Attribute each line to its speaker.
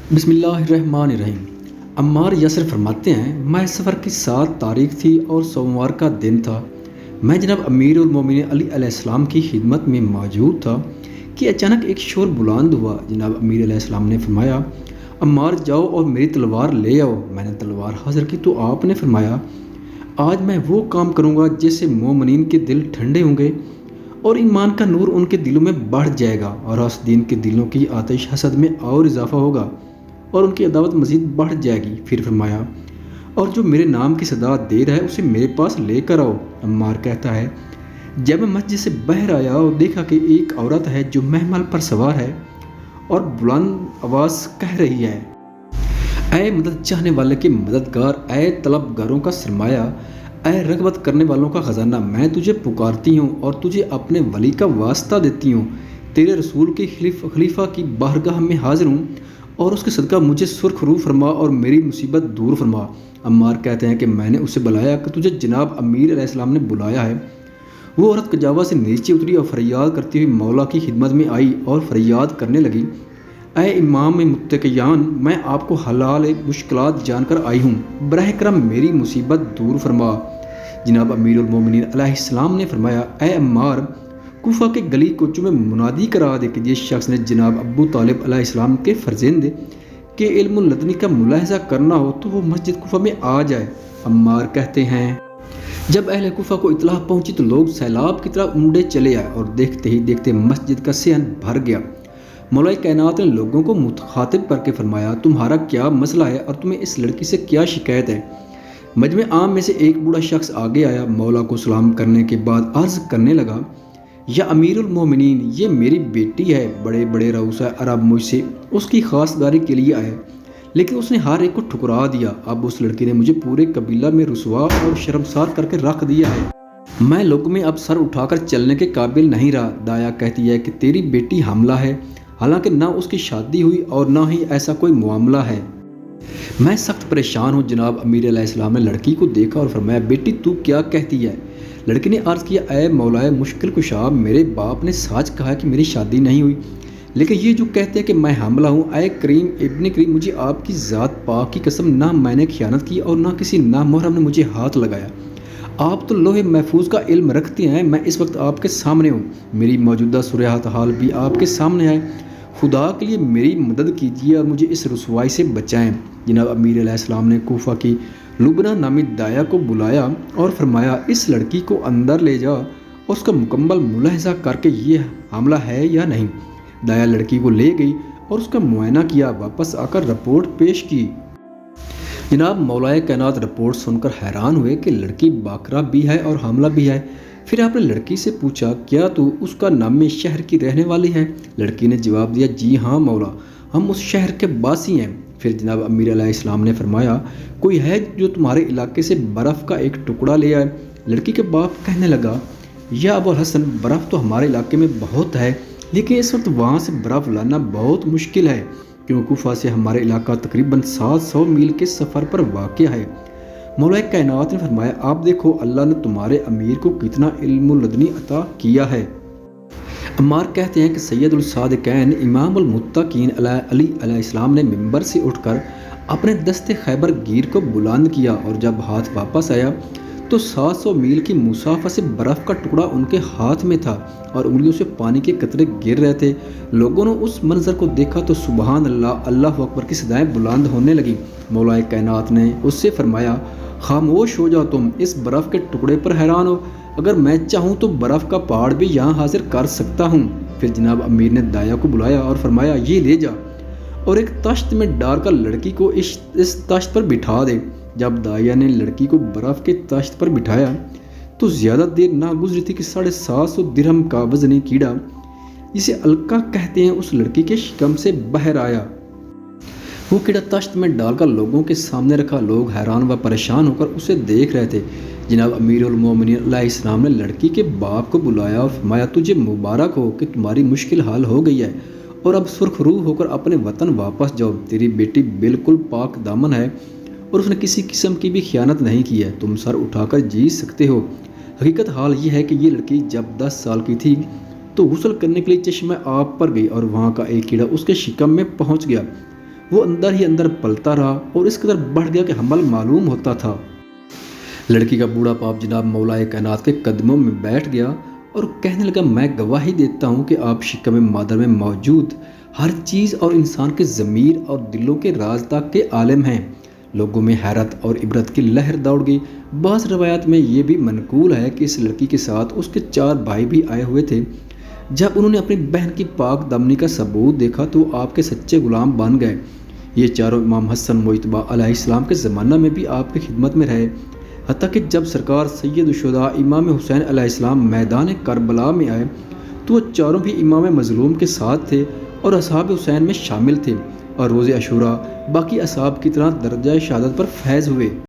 Speaker 1: بسم اللہ الرحمن الرحیم۔ عمار یاسر فرماتے ہیں، میں سفر کی 7 تاریخ تھی اور سوموار کا دن تھا۔ میں جناب امیر المومنین علی علیہ السلام کی خدمت میں موجود تھا کہ اچانک ایک شور بلند ہوا۔ جناب امیر علیہ السلام نے فرمایا، عمار جاؤ اور میری تلوار لے آؤ۔ میں نے تلوار حاضر کی تو آپ نے فرمایا، آج میں وہ کام کروں گا جس سے مومنین کے دل ٹھنڈے ہوں گے اور ایمان کا نور ان کے دلوں میں بڑھ جائے گا اور حاسدین کے دلوں کی آتش حسد میں اور اضافہ ہوگا اور ان کی عداوت مزید بڑھ جائے گی۔ پھر فرمایا، اور جو میرے نام کی صدا دے رہا ہے اسے میرے پاس لے کر آؤ۔ عمار کہتا ہے، جب میں مسجد سے باہر آیا اور دیکھا کہ ایک عورت ہے جو محمل پر سوار ہے اور بلند آواز کہہ رہی ہے، اے مدد چاہنے والے کے مددگار، اے طلبگاروں کا سرمایہ، اے رغبت کرنے والوں کا خزانہ، میں تجھے پکارتی ہوں اور تجھے اپنے ولی کا واسطہ دیتی ہوں۔ تیرے رسول کے خلیفہ کی بارگاہ میں حاضر ہوں اور اس کے صدقہ مجھے سرخ رو فرما اور میری مصیبت دور فرما۔ عمار کہتے ہیں کہ میں نے اسے بلایا کہ تجھے جناب امیر علیہ السلام نے بلایا ہے۔ وہ عورت کجاوا سے نیچے اتری اور فریاد کرتی ہوئی مولا کی خدمت میں آئی اور فریاد کرنے لگی، اے امام متقیان، میں آپ کو حلال مشکلات جان کر آئی ہوں، براہ کرم میری مصیبت دور فرما۔ جناب امیر المومنین علیہ السلام نے فرمایا، اے عمار، کوفہ کے گلی کوچوں میں منادی کرا دے کہ جس شخص نے جناب ابو طالب علیہ السلام کے فرزند کے علم لدنی کا ملاحظہ کرنا ہو تو وہ مسجد کوفہ میں آ جائے۔ عمار کہتے ہیں، جب اہل کوفہ کو اطلاع پہنچی تو لوگ سیلاب کی طرح امڑے چلے آئے اور دیکھتے ہی دیکھتے مسجد کا صحن بھر گیا۔ مولا کائنات نے لوگوں کو مخاطب کر کے فرمایا، تمہارا کیا مسئلہ ہے اور تمہیں اس لڑکی سے کیا شکایت ہے؟ مجمع عام میں سے ایک بوڑھا شخص آگے آیا، مولا کو سلام کرنے کے بعد عرض کرنے لگا، یا امیر المومنین، یہ میری بیٹی ہے، بڑے بڑے رؤسا عرب مجھ سے اس کی خواستگاری کے لیے آئے، لیکن اس نے ہر ایک کو ٹھکرا دیا۔ اب اس لڑکی نے مجھے پورے قبیلہ میں رسوا اور شرمسار کر کے رکھ دیا ہے۔ میں لوگوں میں اب سر اٹھا کر چلنے کے قابل نہیں رہا۔ دایا کہتی ہے کہ تیری بیٹی حاملہ ہے، حالانکہ نہ اس کی شادی ہوئی اور نہ ہی ایسا کوئی معاملہ ہے۔ میں سخت پریشان ہوں۔ جناب امیر علیہ السلام نے لڑکی کو دیکھا اور فرمایا، بیٹی تو کیا کہتی ہے؟ لڑکی نے عرض کیا، اے مولا مشکل کشا، میرے باپ نے سچ کہا کہ میری شادی نہیں ہوئی، لیکن یہ جو کہتے ہیں کہ میں حاملہ ہوں، اے کریم ابن کریم، مجھے آپ کی ذات پاک کی قسم، نہ میں نے خیانت کی اور نہ کسی نامحرم نے مجھے ہاتھ لگایا۔ آپ تو لوح محفوظ کا علم رکھتے ہیں، میں اس وقت آپ کے سامنے ہوں، میری موجودہ صورت حال بھی آپ کے سامنے ہے، خدا کے لیے میری مدد کیجیے اور مجھے اس رسوائی سے بچائیں۔ جناب امیر علیہ السلام نے کوفہ کی لبنہ نامی دایا کو بلایا اور فرمایا، اس لڑکی کو اندر لے جا اور اس کا مکمل ملاحظہ کر کے یہ حاملہ ہے یا نہیں۔ دایا لڑکی کو لے گئی اور اس کا معائنہ کیا، واپس آ کر رپورٹ پیش کی۔ جناب مولا کائنات رپورٹ سن کر حیران ہوئے کہ لڑکی باکرہ بھی ہے اور حاملہ بھی ہے۔ پھر آپ نے لڑکی سے پوچھا، کیا تو اس کا نام شہر کی رہنے والی ہے؟ لڑکی نے جواب دیا، جی ہاں مولا، ہم اس شہر کے باسی ہیں۔ پھر جناب امیر علیہ السلام نے فرمایا، کوئی ہے جو تمہارے علاقے سے برف کا ایک ٹکڑا لے آئے؟ لڑکی کے باپ کہنے لگا، یا ابو الحسن، برف تو ہمارے علاقے میں بہت ہے، لیکن اس وقت وہاں سے برف لانا بہت مشکل ہے، کیونکہ کوفہ سے ہمارے علاقہ تقریباً 700 میل کے سفر پر واقع ہے۔ مولا کائنات نے فرمایا، آپ دیکھو اللہ نے تمہارے امیر کو کتنا علم لدنی عطا کیا ہے۔ عمار کہتے ہیں کہ سید الصادقین امام المتقین علی علیہ السلام نے ممبر سے اٹھ کر اپنے دست خیبر گیر کو بلند کیا اور جب ہاتھ واپس آیا تو 700 میل کی مسافت سے برف کا ٹکڑا ان کے ہاتھ میں تھا اور انگلیوں سے پانی کے قطرے گر رہے تھے۔ لوگوں نے اس منظر کو دیکھا تو سبحان اللہ، اللہ اکبر کی صدائیں بلند ہونے لگیں۔ مولا کائنات نے اس سے فرمایا، خاموش ہو جاؤ، تم اس برف کے ٹکڑے پر حیران ہو، اگر میں چاہوں تو برف کا پہاڑ بھی یہاں حاضر کر سکتا ہوں۔ پھر جناب امیر نے دایا کو بلایا اور فرمایا، یہ لے جا اور ایک تشت میں ڈال کر لڑکی کو اس تشت پر بٹھا دے۔ جب دایا نے لڑکی کو برف کے تشت پر بٹھایا تو زیادہ دیر نہ گزری تھی کہ 750 درہم کا وزنی کیڑا، جسے الکا کہتے ہیں، اس لڑکی کے شکم سے باہر آیا۔ وہ کیڑا تشت میں ڈال کر لوگوں کے سامنے رکھا۔ لوگ حیران و پریشان ہو کر اسے دیکھ رہے تھے۔ جناب امیر المومنین علیہ السلام نے لڑکی کے باپ کو بلایا اور فرمایا، تجھے مبارک ہو کہ تمہاری مشکل حل ہو گئی ہے اور اب سرخ روح ہو کر اپنے وطن واپس جاؤ۔ تیری بیٹی بالکل پاک دامن ہے اور اس نے کسی قسم کی بھی خیانت نہیں کی ہے، تم سر اٹھا کر جی سکتے ہو۔ حقیقت حال یہ ہے کہ یہ لڑکی جب 10 سال کی تھی تو غسل کرنے کے لیے چشمہ آب پر گئی اور وہاں کا ایک کیڑا اس کے شکم میں پہنچ گیا۔ وہ اندر ہی اندر پلتا رہا اور اس قدر بڑھ گیا کہ حمل معلوم ہوتا تھا۔ لڑکی کا بوڑھا باپ جناب مولا کائنات کے قدموں میں بیٹھ گیا اور کہنے لگا، میں گواہی دیتا ہوں کہ آپ شکم مادر میں موجود ہر چیز اور انسان کے ضمیر اور دلوں کے راز تک کے عالم ہیں۔ لوگوں میں حیرت اور عبرت کی لہر دوڑ گئی۔ بعض روایات میں یہ بھی منقول ہے کہ اس لڑکی کے ساتھ اس کے 4 بھائی بھی آئے ہوئے تھے۔ جب انہوں نے اپنی بہن کی پاک دامنی کا ثبوت دیکھا تو وہ آپ کے سچے غلام بن گئے۔ یہ چاروں امام حسن مجتبیٰ علیہ السلام کے زمانہ میں بھی آپ کی خدمت میں رہے، حتیٰ کہ جب سرکار سید الشہداء امام حسین علیہ السلام میدان کربلا میں آئے تو وہ چاروں بھی امام مظلوم کے ساتھ تھے اور اصحاب حسین میں شامل تھے، اور روز عاشوراء باقی اصحاب کی طرح درجہ شہادت پر فیض ہوئے۔